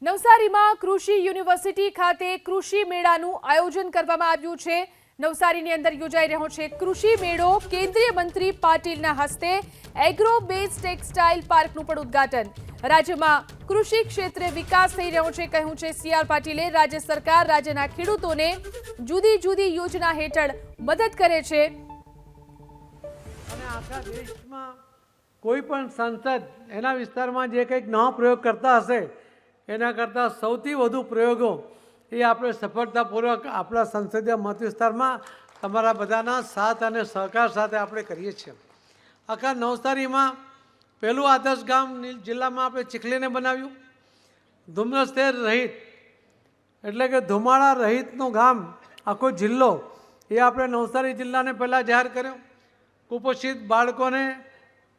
નવસારીમાં કૃષિ યુનિવર્સિટી ખાતે કૃષિ મેળાનું આયોજન કરવામાં આવ્યું છે। નવસારીની અંદર યોજાઈ રહ્યો છે કૃષિ મેળો। કેન્દ્રીય મંત્રી પાટીલના હસ્તે એગ્રો બેઝ ટેક્સટાઇલ પાર્કનું પણ ઉદ્ઘાટન। રાજ્યમાં કૃષિ ક્ષેત્રે વિકાસ થઈ રહ્યો છે, કહ્યું છે સીઆર પાટીલે। રાજ્ય સરકાર રાજ્યના ખેડૂતોને જુદી જુદી યોજના હેઠળ મદદ કરે છે। અને આખા દેશમાં કોઈ પણ સાંસદ એના વિસ્તારમાં જે કંઈક નવો પ્રયોગ કરતા હશે એના કરતાં સૌથી વધુ પ્રયોગો એ આપણે સફળતાપૂર્વક આપણા સંસદીય મત વિસ્તારમાં તમારા બધાના સાથ અને સહકાર સાથે આપણે કરીએ છીએ। આખા નવસારીમાં પહેલું આદર્શ ગામ જિલ્લામાં આપણે ચીખલીને બનાવ્યું। ધુમ્રસ્તેર રહિત એટલે કે ધુમાડા રહિતનું ગામ આખો જિલ્લો એ આપણે નવસારી જિલ્લાને પહેલાં જાહેર કર્યો। કુપોષિત બાળકોને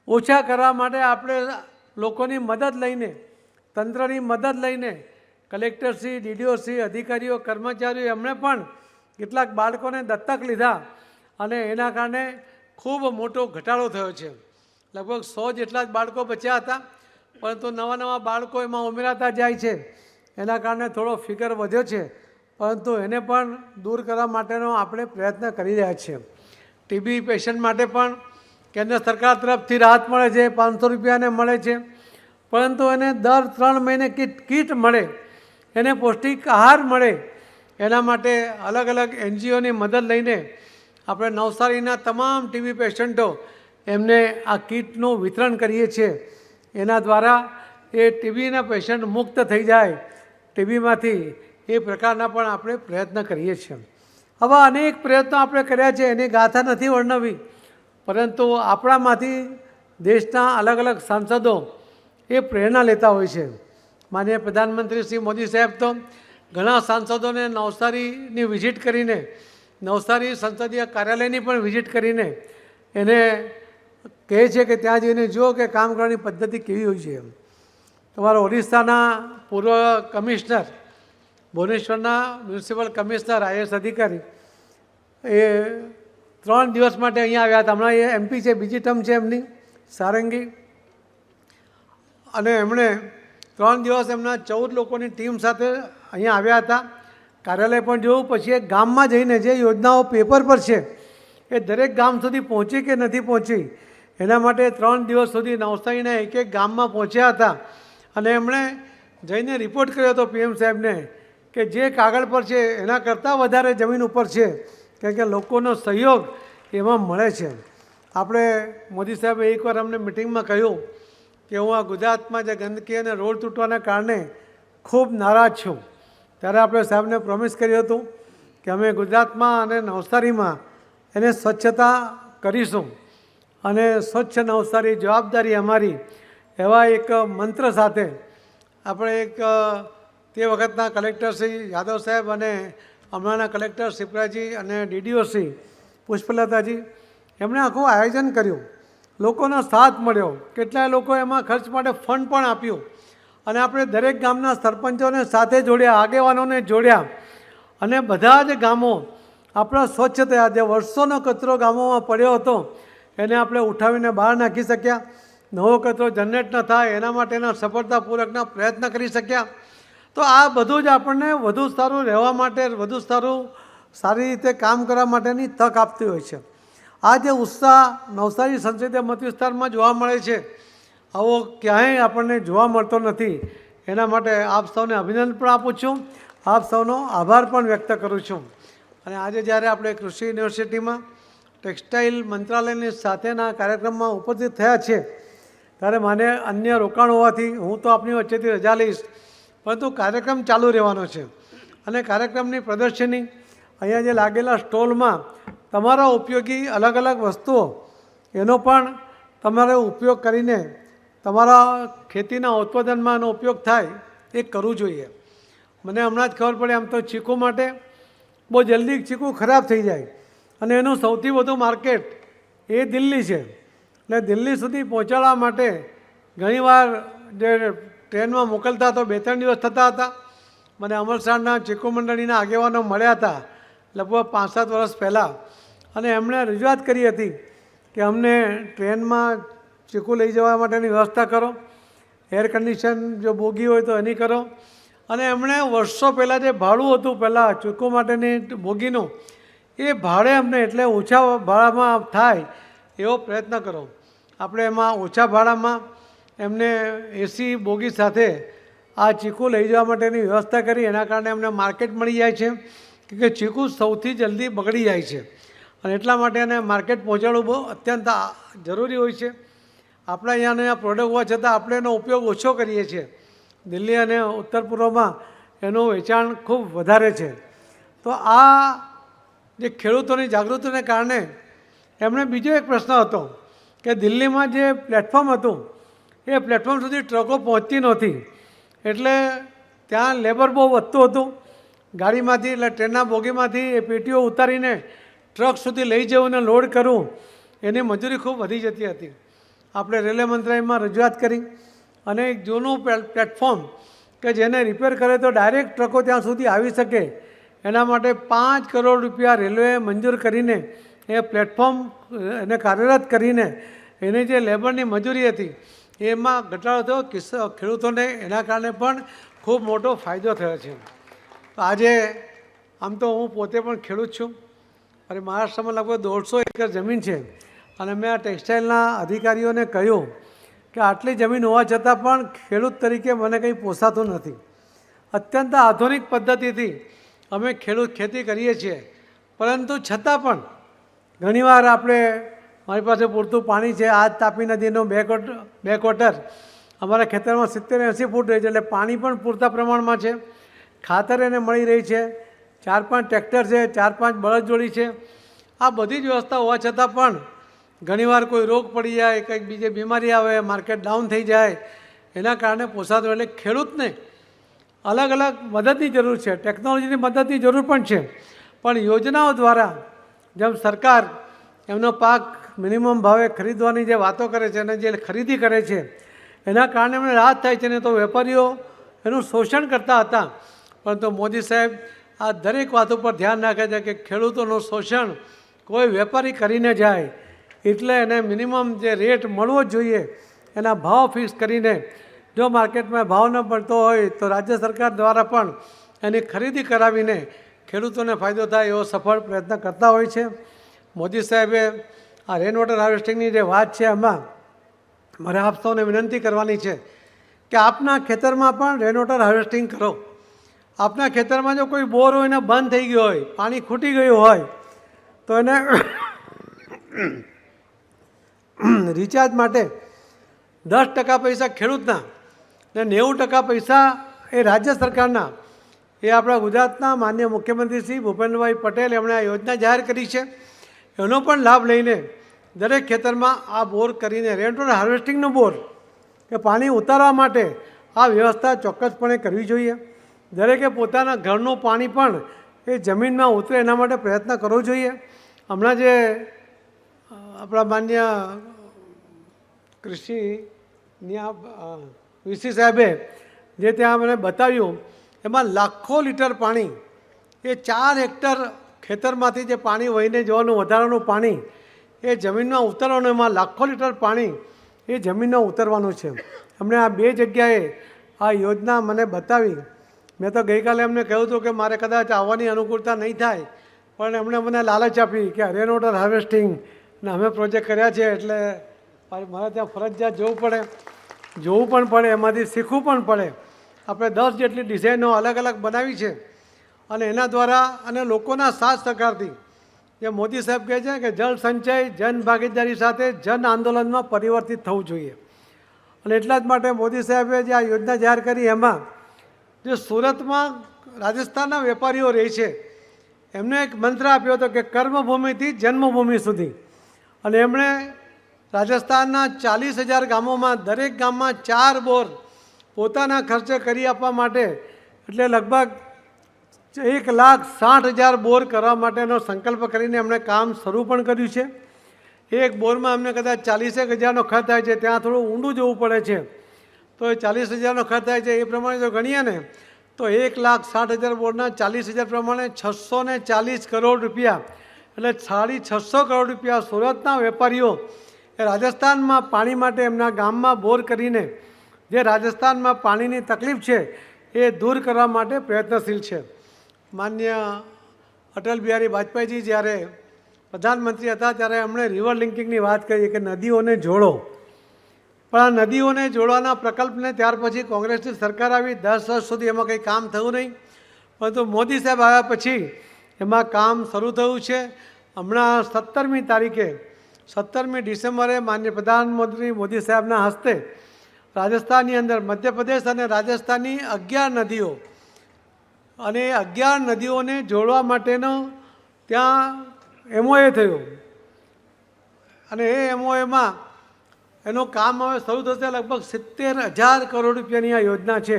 ઓછા કરવા માટે આપણે લોકોની મદદ લઈને, તંત્રની મદદ લઈને કલેક્ટરશ્રી, ડીડીઓશ્રી, અધિકારીઓ, કર્મચારીઓ એમણે પણ કેટલાક બાળકોને દત્તક લીધા અને એના કારણે ખૂબ મોટો ઘટાડો થયો છે। લગભગ 100 જેટલા જ બાળકો બચ્યા હતા, પરંતુ નવા નવા બાળકો એમાં ઉમેરાતા જાય છે, એના કારણે થોડો ફિગર વધ્યો છે, પરંતુ એને પણ દૂર કરવા માટેનો આપણે પ્રયત્ન કરી રહ્યા છીએ। ટીબી પેશન્ટ માટે પણ કેન્દ્ર સરકાર તરફથી રાહત મળે છે, 500 રૂપિયાને મળે છે, પરંતુ એને દર 3 મહિને કીટ મળે, એને પૌષ્ટિક આહાર મળે, એના માટે અલગ અલગ એનજીઓની મદદ લઈને આપણે નવસારીના તમામ ટીબી પેશન્ટો એમને આ કીટનું વિતરણ કરીએ છીએ। એના દ્વારા એ ટીબીના પેશન્ટ મુક્ત થઈ જાય ટીબીમાંથી, એ પ્રકારના પણ આપણે પ્રયત્ન કરીએ છીએ। આવા અનેક પ્રયત્નો આપણે કર્યા છે, એની ગાથા નથી વર્ણવી, પરંતુ આપણામાંથી દેશના અલગ અલગ સાંસદો એ પ્રેરણા લેતા હોય છે। માનનીય પ્રધાનમંત્રી શ્રી મોદી સાહેબ તો ઘણા સાંસદોને નવસારીની વિઝિટ કરીને, નવસારી સંસદીય કાર્યાલયની પણ વિઝિટ કરીને એને કહે છે કે ત્યાં જઈને જુઓ કે કામ કરવાની પદ્ધતિ કેવી હોય છે। તમારા ઓડિશાના પૂર્વ કમિશનર, ભુવનેશ્વરના મ્યુનિસિપલ કમિશનર, આઈએએસ અધિકારી એ 3 દિવસ માટે અહીંયા આવ્યા હતા। હમણાં એ એમપી છે, બીજી ટર્મ છે એમની, સારંગી, અને એમણે 3 દિવસ એમના 14 લોકોની ટીમ સાથે અહીંયા આવ્યા હતા। કાર્યાલય પણ જોયું, પછી એક ગામમાં જઈને જે યોજનાઓ પેપર પર છે એ દરેક ગામ સુધી પહોંચી કે નથી પહોંચી એના માટે 3 દિવસ સુધી નવસારીના એક એક ગામમાં પહોંચ્યા હતા અને એમણે જઈને રિપોર્ટ કર્યો હતો પીએમ સાહેબને કે જે કાગળ પર છે એના કરતાં વધારે જમીન ઉપર છે, કારણ કે લોકોનો સહયોગ એમાં મળે છે। આપણે મોદી સાહેબે એકવાર અમને મિટિંગમાં કહ્યું કે હું આ ગુજરાતમાં જે ગંદકી અને રોડ તૂટવાના કારણે ખૂબ નારાજ છું, ત્યારે આપણે સાહેબને પ્રોમિસ કર્યું હતું કે અમે ગુજરાતમાં અને નવસારીમાં એને સ્વચ્છતા કરીશું અને સ્વચ્છ નવસારી જવાબદારી અમારી, એવા એક મંત્ર સાથે આપણે એક તે વખતના કલેક્ટર શ્રી યાદવ સાહેબ અને હમણાંના કલેક્ટર શિપ્રાજી અને ડીડીઓ શ્રી પુષ્પલતાજી એમણે આખું આયોજન કર્યું। લોકોનો સાથ મળ્યો, કેટલાય લોકો એમાં ખર્ચ માટે ફંડ પણ આપ્યું અને આપણે દરેક ગામના સરપંચોને સાથે જોડ્યા, આગેવાનોને જોડ્યા અને બધા જ ગામો આપણા સ્વચ્છ થયા। જે વર્ષોનો કચરો ગામોમાં પડ્યો હતો એને આપણે ઉઠાવીને બહાર નાખી શક્યા, નવો કચરો જનરેટ ન થાય એના માટેના સફળતાપૂર્વકના પ્રયત્ન કરી શક્યા। તો આ બધું જ આપણને વધુ સારું રહેવા માટે, વધુ સારી રીતે કામ કરવા માટેની તક આપતી હોય છે। આ જે ઉત્સાહ નવસારી સંસદીય મત વિસ્તારમાં જોવા મળે છે, આવો ક્યાંય આપણને જોવા મળતો નથી। એના માટે આપ સૌને અભિનંદન પણ આપું છું, આપ સૌનો આભાર પણ વ્યક્ત કરું છું। અને આજે જ્યારે આપણે કૃષિ યુનિવર્સિટીમાં ટેક્સટાઇલ મંત્રાલયની સાથેના કાર્યક્રમમાં ઉપસ્થિત થયા છે, ત્યારે મને અન્ય રોકાણ હોવાથી હું તો આપની વચ્ચેથી રજા લઈશ, પરંતુ કાર્યક્રમ ચાલુ રહેવાનો છે અને કાર્યક્રમની પ્રદર્શની અહીંયા જે લાગેલા સ્ટોલમાં તમારા ઉપયોગી અલગ અલગ વસ્તુઓ એનો પણ તમારે ઉપયોગ કરીને તમારા ખેતીના ઉત્પાદનમાં એનો ઉપયોગ થાય એ કરવું જોઈએ। મને હમણાં જ ખબર પડે, આમ તો ચીકુ માટે બહુ જલ્દી ચીકુ ખરાબ થઈ જાય અને એનું સૌથી વધુ માર્કેટ એ દિલ્હી છે, એટલે દિલ્હી સુધી પહોંચાડવા માટે ઘણીવાર જે ટ્રેનમાં મોકલતા તો 2-3 દિવસ થતા હતા। મને અમરસાડના ચીકુ મંડળીના આગેવાનો મળ્યા હતા લગભગ 5-7 વર્ષ પહેલાં, અને એમણે રજૂઆત કરી હતી કે અમને ટ્રેનમાં ચીકુ લઈ જવા માટેની વ્યવસ્થા કરો, એર કન્ડિશન જો બોગી હોય તો એની કરો, અને એમણે વર્ષો પહેલાં જે ભાડું હતું પહેલાં ચીકુ માટેની બોગીનું એ ભાડે અમને એટલે ઓછા ભાડામાં થાય એવો પ્રયત્ન કરો. આપણે એમાં ઓછા ભાડામાં એમને એસી બોગી સાથે આ ચીકુ લઈ જવા માટેની વ્યવસ્થા કરી. એના કારણે અમને માર્કેટ મળી જાય છે કે ચીકુ સૌથી જલ્દી બગડી જાય છે અને એટલા માટે એને માર્કેટ પહોંચાડવું બહુ અત્યંત જરૂરી હોય છે. આપણા અહીંયાના પ્રોડક્ટ હોવા છતાં આપણે એનો ઉપયોગ ઓછો કરીએ છીએ. દિલ્હી અને ઉત્તર પૂર્વમાં એનું વેચાણ ખૂબ વધારે છે. તો આ જે ખેડૂતોની જાગૃતિને કારણે એમણે બીજો એક પ્રશ્ન હતો કે દિલ્હીમાં જે પ્લેટફોર્મ હતું એ પ્લેટફોર્મ સુધી ટ્રકો પહોંચતી નહોતી, એટલે ત્યાં લેબર બહુ વધતું હતું. ગાડીમાંથી એટલે ટ્રેનના બોગીમાંથી એ પેટીઓ ઉતારીને ટ્રક સુધી લઈ જવું અને લોડ કરવું એની મજૂરી ખૂબ વધી જતી હતી. આપણે રેલવે મંત્રાલયમાં રજૂઆત કરી અને એક જૂનું પ્લેટફોર્મ કે જેને રિપેર કરે તો ડાયરેક્ટ ટ્રકો ત્યાં સુધી આવી શકે એના માટે 5 કરોડ રૂપિયા રેલવેએ મંજૂર કરીને એ પ્લેટફોર્મ એને કાર્યરત કરીને એની જે લેબરની મજૂરી હતી એમાં ઘટાડો થયો. ખેડૂતોને એના કારણે પણ ખૂબ મોટો ફાયદો થયો છે. આજે આમ તો હું પોતે પણ ખેડૂત છું અને મહારાષ્ટ્રમાં લગભગ 150 એકર જમીન છે અને મેં આ ટેક્સટાઇલના અધિકારીઓને કહ્યું કે આટલી જમીન હોવા છતાં પણ ખેડૂત તરીકે મને કંઈ પોસાતું નથી. અત્યંત આધુનિક પદ્ધતિથી અમે ખેતી કરીએ છીએ, પરંતુ છતાં પણ ઘણીવાર આપણે મારી પાસે પૂરતું પાણી છે. આજ તાપી નદીનું બેકવોટર અમારા ખેતરમાં 70-80 ફૂટ રહે છે, એટલે પાણી પણ પૂરતા પ્રમાણમાં છે. ખાતર એને મળી રહી છે. 4-5 ટ્રેક્ટર છે, 4-5 બળદજોડી છે. આ બધી જ વ્યવસ્થા હોવા છતાં પણ ઘણીવાર કોઈ રોગ પડી જાય, કંઈક બીજી બીમારી આવે, માર્કેટ ડાઉન થઈ જાય, એના કારણે પોસાતું. એટલે ખેડૂતને અલગ અલગ મદદની જરૂર છે, ટેકનોલોજીની મદદની જરૂર પણ છે. પણ યોજનાઓ દ્વારા જેમ સરકાર એમનો પાક મિનિમમ ભાવે ખરીદવાની જે વાતો કરે છે અને જે ખરીદી કરે છે એના કારણે એમને રાહત થાય છે. ને તો વેપારીઓ એનું શોષણ કરતા હતા, પરંતુ મોદી સાહેબ આ દરેક વાતો પર ધ્યાન રાખે છે કે ખેડૂતોનું શોષણ કોઈ વેપારી કરીને જાય, એટલે એને મિનિમમ જે રેટ મળવો જ જોઈએ એના ભાવ ફિક્સ કરીને જો માર્કેટમાં ભાવ ન પડતો હોય તો રાજ્ય સરકાર દ્વારા પણ એની ખરીદી કરાવીને ખેડૂતોને ફાયદો થાય એવો સફળ પ્રયત્ન કરતા હોય છે. મોદી સાહેબે આ રેન વોટર હાર્વેસ્ટિંગની જે વાત છે એમાં મારે આપ સૌને વિનંતી કરવાની છે કે આપના ખેતરમાં પણ રેન વોટર હાર્વેસ્ટિંગ કરો. આપના ખેતરમાં જો કોઈ બોર હોય ને બંધ થઈ ગયો હોય, પાણી ખૂટી ગયું હોય, તો એને રિચાર્જ માટે 10% પૈસા ખેડૂતના ને 90% પૈસા એ રાજ્ય સરકારના. એ આપણા ગુજરાતના માનનીય મુખ્યમંત્રી શ્રી ભૂપેન્દ્રભાઈ પટેલ એમણે આ યોજના જાહેર કરી છે. એનો પણ લાભ લઈને દરેક ખેતરમાં આ બોર કરીને રેન વોટર હાર્વેસ્ટિંગનો બોર કે પાણી ઉતારવા માટે આ વ્યવસ્થા ચોક્કસપણે કરવી જોઈએ. દરેકે પોતાના ઘરનું પાણી પણ એ જમીનમાં ઉતરે એના માટે પ્રયત્ન કરવો જોઈએ. હમણાં જે આપણા માન્ય કૃષિની વીસી સાહેબે જે ત્યાં મને બતાવ્યું એમાં લાખો લીટર પાણી એ 4 હેક્ટર ખેતરમાંથી જે પાણી વહીને જવાનું વધારાનું પાણી એ જમીનમાં ઉતરવાનું, એમાં લાખો લીટર પાણી એ જમીનમાં ઉતરવાનું છે. એમણે આ 2 જગ્યાએ આ યોજના મને બતાવી. મેં તો ગઈકાલે એમને કહ્યું હતું કે મારે કદાચ આવવાની અનુકૂળતા નહીં થાય, પણ એમણે મને લાલચ આપી કે રેન વોટર હાર્વેસ્ટિંગ ને અમે પ્રોજેક્ટ કર્યા છે એટલે મારે ત્યાં ફરજિયાત જોવું પણ પડે, એમાંથી શીખવું પણ પડે. આપણે 10 જેટલી ડિઝાઇનો અલગ અલગ બનાવી છે અને એના દ્વારા અને લોકોના સાથ સહકારથી જે મોદી સાહેબ કહે છે કે જળ સંચય જન ભાગીદારી સાથે જન આંદોલનમાં પરિવર્તિત થવું જોઈએ. અને એટલા જ માટે મોદી સાહેબે જે આ યોજના જાહેર કરી એમાં જે સુરતમાં રાજસ્થાનના વેપારીઓ રહે છે એમને એક મંત્ર આપ્યો હતો કે કર્મભૂમિથી જન્મભૂમિ સુધી. અને એમણે રાજસ્થાનના 40,000 ગામોમાં દરેક ગામમાં 4 બોર પોતાના ખર્ચે કરી આપવા માટે, એટલે લગભગ 1,60,000 બોર કરવા માટેનો સંકલ્પ કરીને એમણે કામ શરૂ પણ કર્યું છે. એક બોરમાં અમને કદાચ 40,000નો ખર્ચ થાય છે, ત્યાં થોડું ઊંડું જવું પડે છે, તો એ 40,000નો ખર્ચ થાય છે. એ પ્રમાણે જો ગણીએ ને તો 1,60,000 બોરના 40,000 પ્રમાણે 640 કરોડ રૂપિયા, એટલે 650 કરોડ રૂપિયા સુરતના વેપારીઓ એ રાજસ્થાનમાં પાણી માટે એમના ગામમાં બોર કરીને જે રાજસ્થાનમાં પાણીની તકલીફ છે એ દૂર કરવા માટે પ્રયત્નશીલ છે. માન્ય અટલ બિહારી વાજપેયીજી જ્યારે પ્રધાનમંત્રી હતા ત્યારે એમણે રિવર લિંકિંગની વાત કરી કે નદીઓને જોડો, પણ આ નદીઓને જોડવાના પ્રકલ્પને ત્યાર પછી કોંગ્રેસની સરકાર આવી 10 વર્ષ સુધી એમાં કંઈ કામ થયું નહીં, પરંતુ મોદી સાહેબ આવ્યા પછી એમાં કામ શરૂ થયું છે. હમણાં 17મી ડિસેમ્બરે માનનીય પ્રધાનમંત્રી મોદી સાહેબના હસ્તે રાજસ્થાનની અંદર મધ્યપ્રદેશ અને રાજસ્થાનની 11 નદીઓ અને 11 નદીઓને જોડવા માટેનો ત્યાં MOA થયો અને એ MOAમાં એનું કામ હવે શરૂ થશે. લગભગ 70,000 કરોડ રૂપિયાની આ યોજના છે.